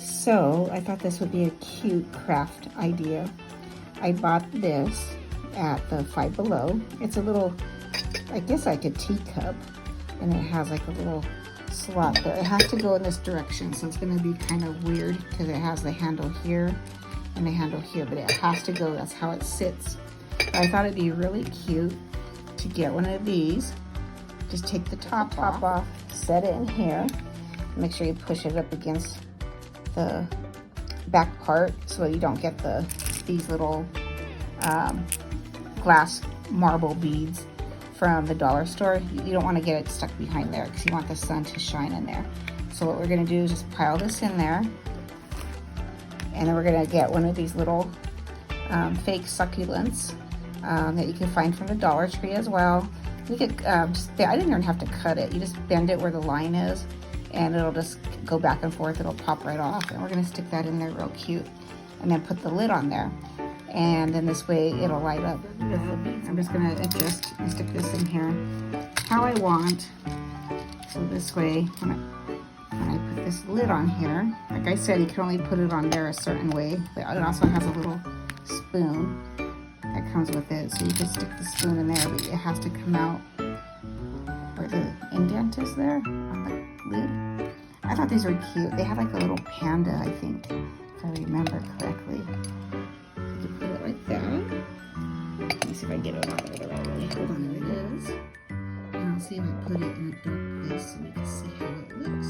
So I thought this would be a cute craft idea. I bought this at the Five Below. It's a little, I guess like a teacup, and it has like a little slot there. It has to go in this direction, so it's gonna be kind of weird because it has the handle here and the handle here, but it has to go, that's how it sits. But I thought it'd be really cute to get one of these. Just take the top off, set it in here. Make sure you push it up against the back part so you don't get these little glass marble beads from the dollar store. You don't want to get it stuck behind there because you want the sun to shine in there. So what we're going to do is just pile this in there, and then we're going to get one of these little fake succulents that you can find from the Dollar Tree as well. You could I didn't even have to cut it. You just bend it where the line is, and it'll just go back and forth. It'll pop right off, and we're going to stick that in there real cute, and then put the lid on there. And then this way it'll light up with the beads. I'm just gonna adjust and stick this in here how I want. So this way, when I put this lid on here, like I said, you can only put it on there a certain way, but it also has a little spoon that comes with it. So you can stick the spoon in there, but it has to come out where the indent is there on the lid. I thought these were cute. They had like a little panda, I think, if I remember correctly. Put it like that. Let me see if I can get it out there the right way. Hold on, there it is. And I'll see if I put it in a dark place so you can see how it looks.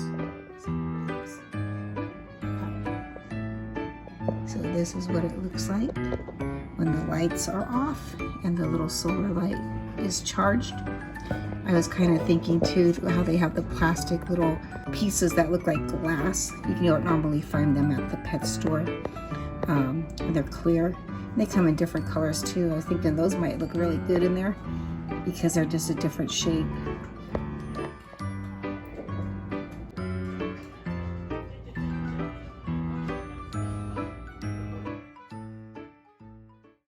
So this is what it looks like when the lights are off and the little solar light is charged. I was kind of thinking too how they have the plastic little pieces that look like glass. You don't normally find them at the pet store. They're clear. They come in different colors too. I was thinking those might look really good in there because they're just a different shape.